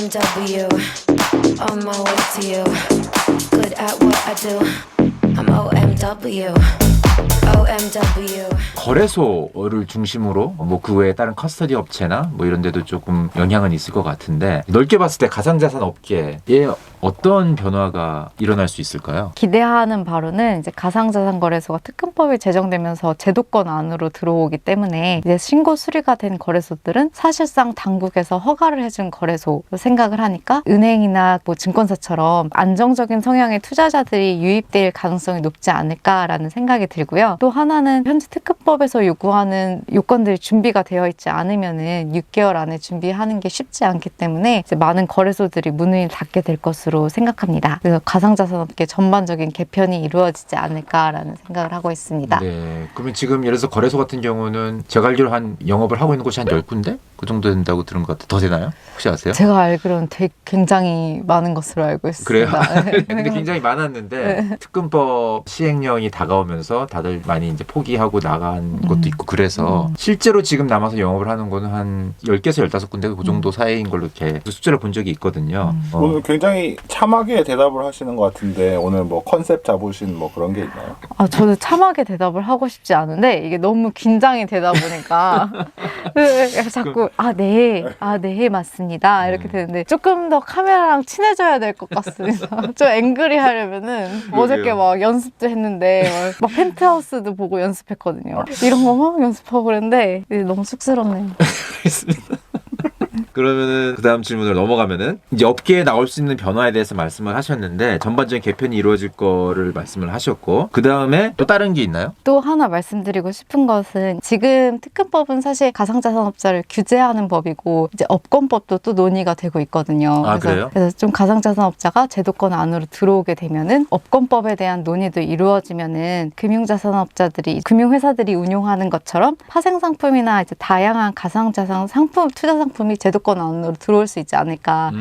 OMW, on my way to you. Good at what I do. I'm OMW, OMW. 거래소를 중심으로 뭐 그 외에 다른 커스터디 업체나 뭐 이런 데도 조금 영향은 있을 것 같은데, 넓게 봤을 때 가상자산 업계에 어떤 변화가 일어날 수 있을까요? 기대하는 바로는 이제 가상자산 거래소가 특근법이 제정되면서 제도권 안으로 들어오기 때문에 이제 신고 수리가 된 거래소들은 사실상 당국에서 허가를 해준 거래소로 생각을 하니까 은행이나 뭐 증권사처럼 안정적인 성향의 투자자들이 유입될 가능성이 높지 않을까라는 생각이 들고요. 또 하나는 현재 특근법에서 요구하는 요건들이 준비가 되어 있지 않으면은 6개월 안에 준비하는 게 쉽지 않기 때문에 이제 많은 거래소들이 문을 닫게 될 것으로 생각합니다. 그래서 가상자산업계 전반적인 개편이 이루어지지 않을까라는 생각을 하고 있습니다. 네. 그러면 지금 예를 들어서 거래소 같은 경우는 제가 알기로 한 영업을 하고 있는 곳이 한 10군데? 그 정도 된다고 들은 것 같아요. 더 되나요? 혹시 아세요? 제가 알기로는 굉장히 많은 것으로 알고 있습니다. 그래요? 근데 굉장히 많았는데 특근법 시행령이 다가오면서 다들 많이 이제 포기하고 나간 것도 있고, 그래서 실제로 지금 남아서 영업을 하는 거는 한 10개에서 15군데 그 정도 사이인 걸로 이렇게 숫자를 본 적이 있거든요. 오늘 굉장히 참하게 대답을 하시는 것 같은데, 오늘 뭐 컨셉 잡으신 뭐 그런 게 있나요? 저도 참하게 대답을 하고 싶지 않은데 이게 너무 긴장이 되다 보니까 자꾸 네 맞습니다 이렇게 되는데, 조금 더 카메라랑 친해져야 될 것 같습니다. 좀 앵그리 하려면은 어저께 막 연습도 했는데 막 펜트하우스도 보고 연습했거든요. 이런 거 막 연습하고 그랬는데 너무 쑥스럽네요. 알겠습니다. 그러면은 그 다음 질문으로 넘어가면은, 이제 업계에 나올 수 있는 변화에 대해서 말씀을 하셨는데 전반적인 개편이 이루어질 거를 말씀을 하셨고, 그 다음에 또 다른 게 있나요? 또 하나 말씀드리고 싶은 것은, 지금 특근법은 사실 가상자산업자를 규제하는 법이고 이제 업권법도 또 논의가 되고 있거든요. 그래요? 그래서 좀 가상자산업자가 제도권 안으로 들어오게 되면은 업권법에 대한 논의도 이루어지면은 금융자산업자들이, 금융회사들이 운용하는 것처럼 파생상품이나 이제 다양한 가상자산 상품, 투자 상품이 제도권 안으로 들어올 수 있지 않을까.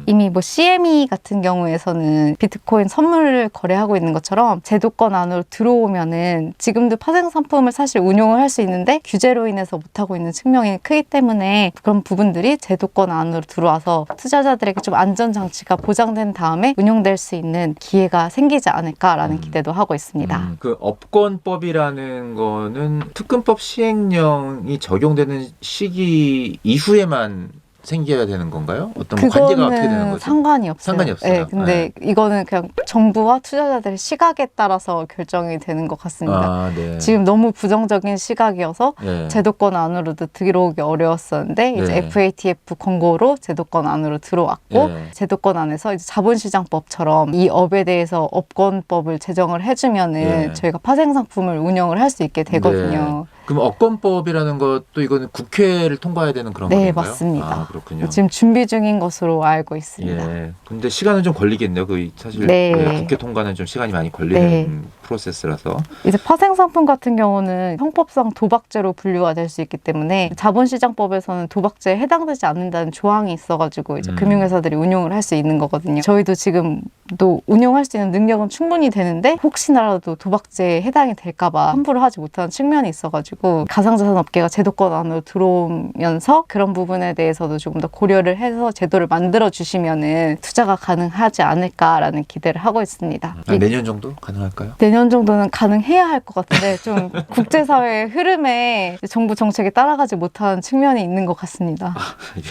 이미 뭐 CME 같은 경우에서는 비트코인 선물을 거래하고 있는 것처럼 제도권 안으로 들어오면은 지금도 파생 상품을 사실 운용을 할 수 있는데 규제로 인해서 못하고 있는 측면이 크기 때문에 그런 부분들이 제도권 안으로 들어와서 투자자들에게 좀 안전장치가 보장된 다음에 운용될 수 있는 기회가 생기지 않을까라는 기대도 하고 있습니다. 그 업권법이라는 거는 특근법 시행령이 적용되는 시기 이후에만 생겨야 되는 건가요? 어떤 뭐 관계가 어떻게 되는 거죠? 상관이 없어요. 상관이 없어요. 네, 근데 이거는 그냥 정부와 투자자들의 시각에 따라서 결정이 되는 것 같습니다. 네. 지금 너무 부정적인 시각이어서 네. 제도권 안으로도 들어오기 어려웠었는데 이제 네. FATF 권고로 제도권 안으로 들어왔고, 네. 제도권 안에서 이제 자본시장법처럼 이 업에 대해서 업권법을 제정을 해주면은 네. 저희가 파생상품을 운영을 할 수 있게 되거든요. 그럼 업권법이라는 것도 이거는 국회를 통과해야 되는 그런 네, 건가요? 맞습니다. 그렇군요. 지금 준비 중인 것으로 알고 있습니다. 예. 근데 시간은 좀 걸리겠네요. 그 사실 네. 국회 통과는 좀 시간이 많이 걸리는 네. 프로세스라서. 이제 파생상품 같은 경우는 형법상 도박죄로 분류가 될 수 있기 때문에 자본시장법에서는 도박죄에 해당되지 않는다는 조항이 있어가지고 이제 금융회사들이 운용을 할 수 있는 거거든요. 저희도 지금도 운용할 수 있는 능력은 충분히 되는데 혹시나라도 도박죄에 해당이 될까봐 함부로 하지 못하는 측면이 있어가지고, 가상자산 업계가 제도권 안으로 들어오면서 그런 부분에 대해서도 조금 더 고려를 해서 제도를 만들어 주시면은 투자가 가능하지 않을까라는 기대를 하고 있습니다. 내년 정도 가능할까요? 내년 정도는 가능해야 할 것 같은데 좀 국제사회의 흐름에 정부 정책에 따라가지 못하는 측면이 있는 것 같습니다.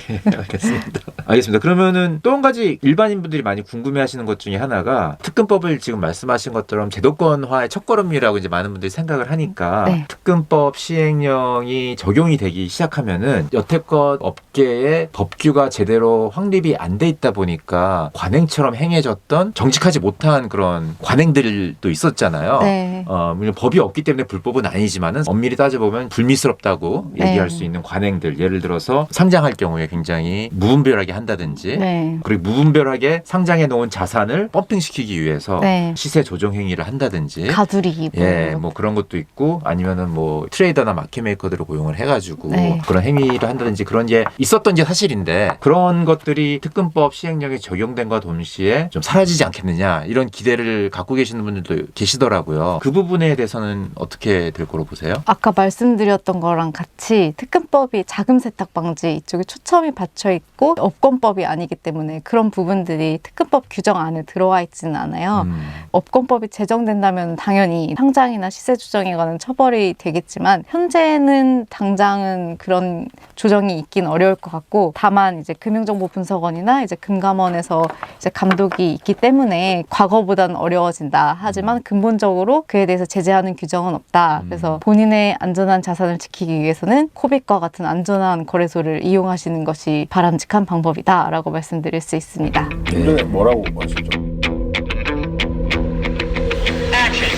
예, 알겠습니다. 알겠습니다. 그러면은 또 한 가지 일반인분들이 많이 궁금해하시는 것 중에 하나가, 특근법을 지금 말씀하신 것처럼 제도권화의 첫걸음이라고 이제 많은 분들이 생각을 하니까 네. 특근법 시행령이 적용이 되기 시작하면은 여태껏 업계의 법규가 제대로 확립이 안 돼 있다 보니까 관행처럼 행해졌던 정직하지 못한 그런 관행들도 있었잖아요. 네. 물론 법이 없기 때문에 불법은 아니지만은 엄밀히 따져보면 불미스럽다고 네. 얘기할 수 있는 관행들, 예를 들어서 상장할 경우에 굉장히 무분별하게 한다든지, 네. 그리고 무분별하게 상장해 놓은 자산을 펌핑시키기 위해서 네. 시세 조정 행위를 한다든지, 가두리. 뭐 그런 것도 있고, 아니면은 뭐 트레이더나 마켓메이커들을 고용을 해가지고 네. 그런 행위를 한다든지, 그런 게 있었던 게 사실인데 그런 것들이 특근법 시행령에 적용된과 동시에 좀 사라지지 않겠느냐, 이런 기대를 갖고 계시는 분들도 하시더라고요. 그 부분에 대해서는 어떻게 될 거로 보세요? 아까 말씀드렸던 거랑 같이 특근법이 자금 세탁 방지 이쪽에 초점이 받쳐 있고 업권법이 아니기 때문에 그런 부분들이 특근법 규정 안에 들어와 있지는 않아요. 업권법이 제정된다면 당연히 상장이나 시세 조정에 관한 처벌이 되겠지만 현재는 당장은 그런 조정이 있긴 어려울 것 같고 다만 이제 금융정보분석원이나 이제 금감원에서 이제 감독이 있기 때문에 과거보다는 어려워진다. 하지만 근본적으로 그에 대해서 제재하는 규정은 없다. 그래서 본인의 안전한 자산을 지키기 위해서는 코빅과 같은 안전한 거래소를 이용하시는 것이 바람직한 방법이다라고 말씀드릴 수 있습니다. 이전에 뭐라고 하셨죠?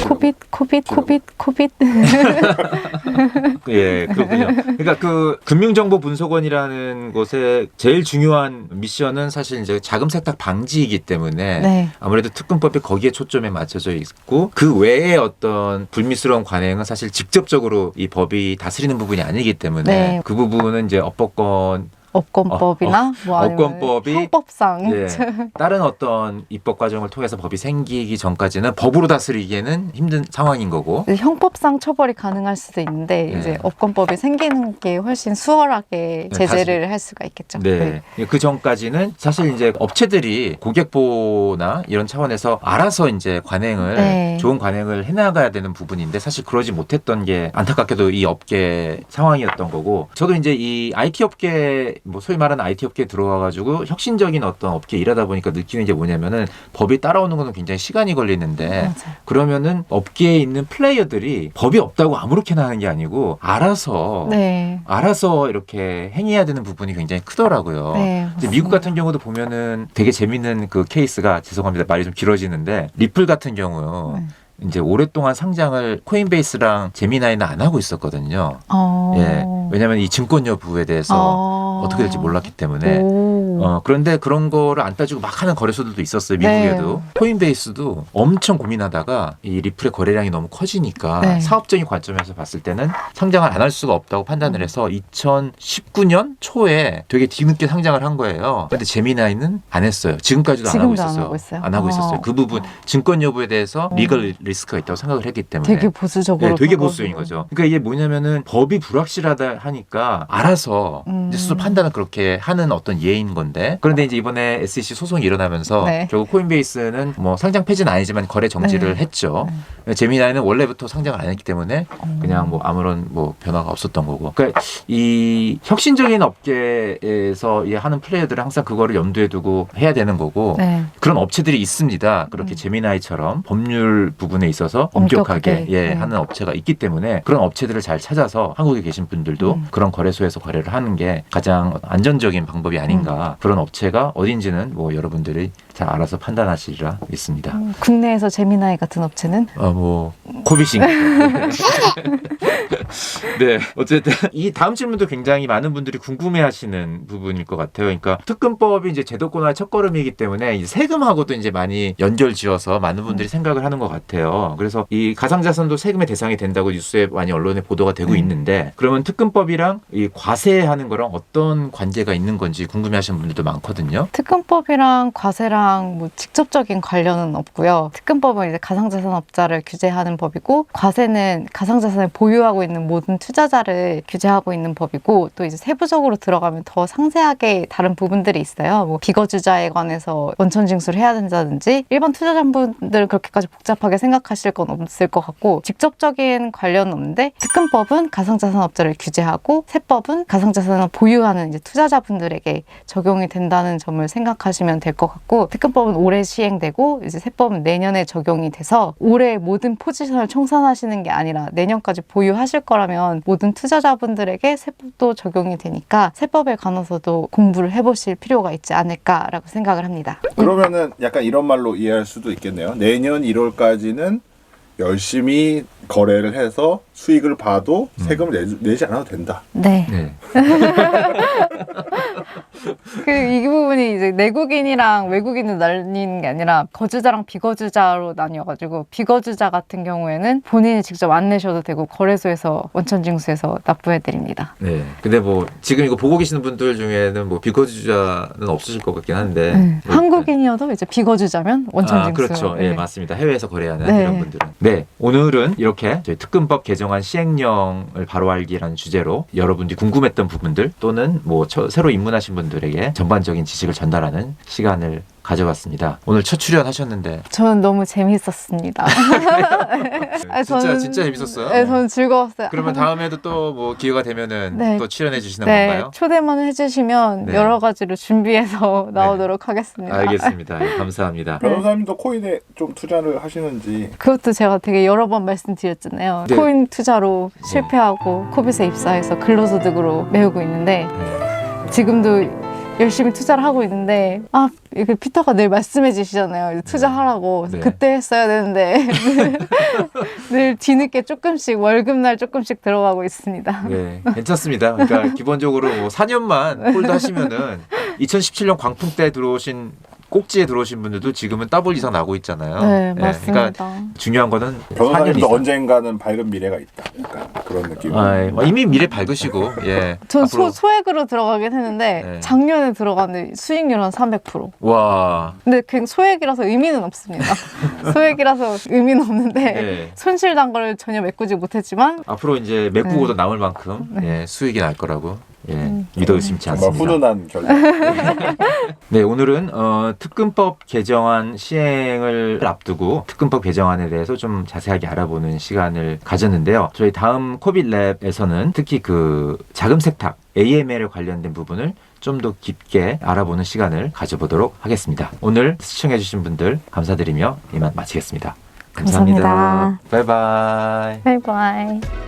코빗. 예, 그렇군요. 그러니까 그 금융정보분석원이라는 곳의 제일 중요한 미션은 사실 이제 자금 세탁 방지이기 때문에 네. 아무래도 특근법이 거기에 초점에 맞춰져 있고 그 외에 어떤 불미스러운 관행은 사실 직접적으로 이 법이 다스리는 부분이 아니기 때문에 네. 그 부분은 이제 업권법이나 뭐 아니면 업권법이 형법상 예, 다른 어떤 입법 과정을 통해서 법이 생기기 전까지는 법으로 다스리기에는 힘든 상황인 거고 형법상 처벌이 가능할 수도 있는데 네. 이제 업권법이 생기는 게 훨씬 수월하게 네, 제재를 할 수가 있겠죠. 네. 그 전까지는 사실 이제 업체들이 고객보호나 이런 차원에서 알아서 이제 관행을 네. 좋은 관행을 해나가야 되는 부분인데 사실 그러지 못했던 게 안타깝게도 이 업계 상황이었던 거고 저도 이제 이 IT 업계 뭐 소위 말하는 IT 업계에 들어와가지고 혁신적인 어떤 업계에 일하다 보니까 느끼는 게 뭐냐면은 법이 따라오는 거는 굉장히 시간이 걸리는데 맞아요. 그러면은 업계에 있는 플레이어들이 법이 없다고 아무렇게나 하는 게 아니고 알아서 네. 이렇게 행해야 되는 부분이 굉장히 크더라고요. 네, 이제 미국 같은 경우도 보면은 되게 재밌는 그 케이스가 죄송합니다. 말이 좀 길어지는데 리플 같은 경우 네. 이제 오랫동안 상장을 코인베이스랑 제미나이는 안 하고 있었거든요. 예. 왜냐하면 이 증권 여부에 대해서 어떻게 될지 몰랐기 때문에. 그런데 그런 거를 안 따지고 막 하는 거래소들도 있었어요. 미국에도. 네. 코인베이스도 엄청 고민하다가 이 리플의 거래량이 너무 커지니까 네. 사업적인 관점에서 봤을 때는 상장을 안 할 수가 없다고 판단을 해서 2019년 초에 되게 뒤늦게 상장을 한 거예요. 근데 제미나이는 안 했어요. 지금까지도 안 하고 지금도 있었어요. 안 하고 있어요? 안 하고 있었어요. 그 부분 증권 여부에 대해서 리걸 리스크가 있다고 생각을 했기 때문에 되게 보수적으로. 네, 되게 본 보수인 거죠. 거죠. 그러니까 이게 뭐냐면은 법이 불확실하다 하니까 알아서 이제 스스로 판단을 그렇게 하는 어떤 예인 건데 그런데 이제 이번에 SEC 소송이 일어나면서 네. 결국 코인베이스는 뭐 상장 폐지는 아니지만 거래 정지를 네. 했죠. 제미나이는 원래부터 상장을 안 했기 때문에 그냥 뭐 아무런 뭐 변화가 없었던 거고. 그러니까 이 혁신적인 업계에서 이 하는 플레이어들은 항상 그거를 염두에 두고 해야 되는 거고 네. 그런 업체들이 있습니다. 그렇게 제미나이처럼 법률 부분에 있어서 엄격하게 엄격하게. 예, 네. 하는 업체가 있기 때문에 그런 업체들을 잘 찾아서 한국에 계신 분들도 그런 거래소에서 거래를 하는 게 가장 안전적인 방법이 아닌가. 그런 업체가 어딘지는 뭐 여러분들이 잘 알아서 판단하시리라 믿습니다. 국내에서 제미나이 같은 업체는 뭐 코비싱. 네, 어쨌든 이 다음 질문도 굉장히 많은 분들이 궁금해하시는 부분일 것 같아요. 그러니까 특근법이 이제 제도권화의 첫걸음이기 때문에 이제 세금하고도 이제 많이 연결지어서 많은 분들이 생각을 하는 것 같아요. 그래서 이 가상자산도 세금의 대상이 된다고 뉴스에 많이 언론에 보도가 되고 있는데 그러면 특근법이랑 이 과세하는 거랑 어떤 관계가 있는 건지 궁금해하시는 분들도 많거든요. 특근법이랑 과세랑 뭐 직접적인 관련은 없고요. 특근법은 이제 가상자산업자를 규제하는 법이고 과세는 가상자산을 보유하고 있는 모든 투자자를 규제하고 있는 법이고 또 이제 세부적으로 들어가면 더 상세하게 다른 부분들이 있어요. 뭐 비거주자에 관해서 원천 징수를 해야 된다든지 일반 투자자분들 그렇게까지 복잡하게 생각하실 건 없을 것 같고 직접적인 관련은 없는데 특근법은 가상자산업자를 규제하고 세법은 가상자산을 보유하는 이제 투자자분들에게 적용이 된다는 점을 생각하시면 될 것 같고 특근법은 올해 시행되고 이제 세법은 내년에 적용이 돼서 올해 모든 포지션을 청산하시는 게 아니라 내년까지 보유하실 거라면 모든 투자자분들에게 세법도 적용이 되니까 세법에 관해서도 공부를 해보실 필요가 있지 않을까라고 생각을 합니다. 그러면은 약간 이런 말로 이해할 수도 있겠네요. 내년 1월까지는 열심히 거래를 해서 수익을 봐도 세금을 내지 않아도 된다. 네. 네. 이 부분이 이제 내국인이랑 외국인을 나뉘는 게 아니라 거주자랑 비거주자로 나뉘어가지고 비거주자 같은 경우에는 본인이 직접 안 내셔도 되고 거래소에서 원천징수해서 납부해드립니다. 네. 근데 뭐 지금 이거 보고 계시는 분들 중에는 뭐 비거주자는 없으실 것 같긴 한데 한국인이어도 이제 비거주자면 원천징수. 그렇죠. 예, 네. 맞습니다. 해외에서 거래하는 네. 이런 분들은. 네. 오늘은 이렇게 저희 특근법 개정안 시행령을 바로 알기라는 주제로 여러분들이 궁금했던 부분들 또는 뭐 새로 입문하신 분들에게 전반적인 지식을 전달하는 시간을 가져봤습니다. 오늘 첫 출연하셨는데 저는 너무 재밌었습니다. 진짜 재밌었어요. 네, 저는 즐거웠어요. 그러면 다음에도 또 뭐 기회가 되면은 네. 또 출연해 주시는 네, 건가요? 초대만 해주시면 네. 여러 가지로 준비해서 나오도록 하겠습니다. 알겠습니다. 예, 감사합니다. 변호사님도 코인에 좀 투자를 하시는지. 그것도 제가 되게 여러 번 말씀드렸잖아요. 네. 코인 투자로 실패하고 코빗에 입사해서 근로소득으로 메우고 있는데 지금도 열심히 투자를 하고 있는데 이게 피터가 늘 말씀해 주시잖아요. 투자하라고. 그래서 네. 그때 했어야 되는데 늘 뒤늦게 조금씩 월급날 조금씩 들어가고 있습니다. 네, 괜찮습니다. 그러니까 기본적으로 뭐 4년만 홀드 하시면은 2017년 광풍 때 들어오신 꼭지에 들어오신 분들도 지금은 더블 이상 나고 있잖아요. 네, 맞습니다. 그러니까 중요한 거는 4년 변호사님도 이상. 언젠가는 밝은 미래가 있다. 약간 그런 느낌. 이미 미래 밝으시고, 예. 전 앞으로 소액으로 들어가긴 했는데 네. 작년에 들어갔는데 수익률 한 300%. 와, 근데 그냥 소액이라서 의미는 없습니다. 소액이라서 의미는 없는데 네. 손실난 걸 전혀 메꾸지 못했지만 앞으로 이제 메꾸고도 남을 만큼 예, 수익이 날 거라고 믿어 의심치 정말 않습니다. 훈훈한 결론. 네, 오늘은 특근법 개정안 시행을 앞두고 특근법 개정안에 대해서 좀 자세하게 알아보는 시간을 가졌는데요. 저희 다음 코빗랩에서는 특히 그 자금 세탁 AML에 관련된 부분을 좀 더 깊게 알아보는 시간을 가져보도록 하겠습니다. 오늘 시청해주신 분들 감사드리며 이만 마치겠습니다. 감사합니다. 감사합니다. 바이바이. 바이바이.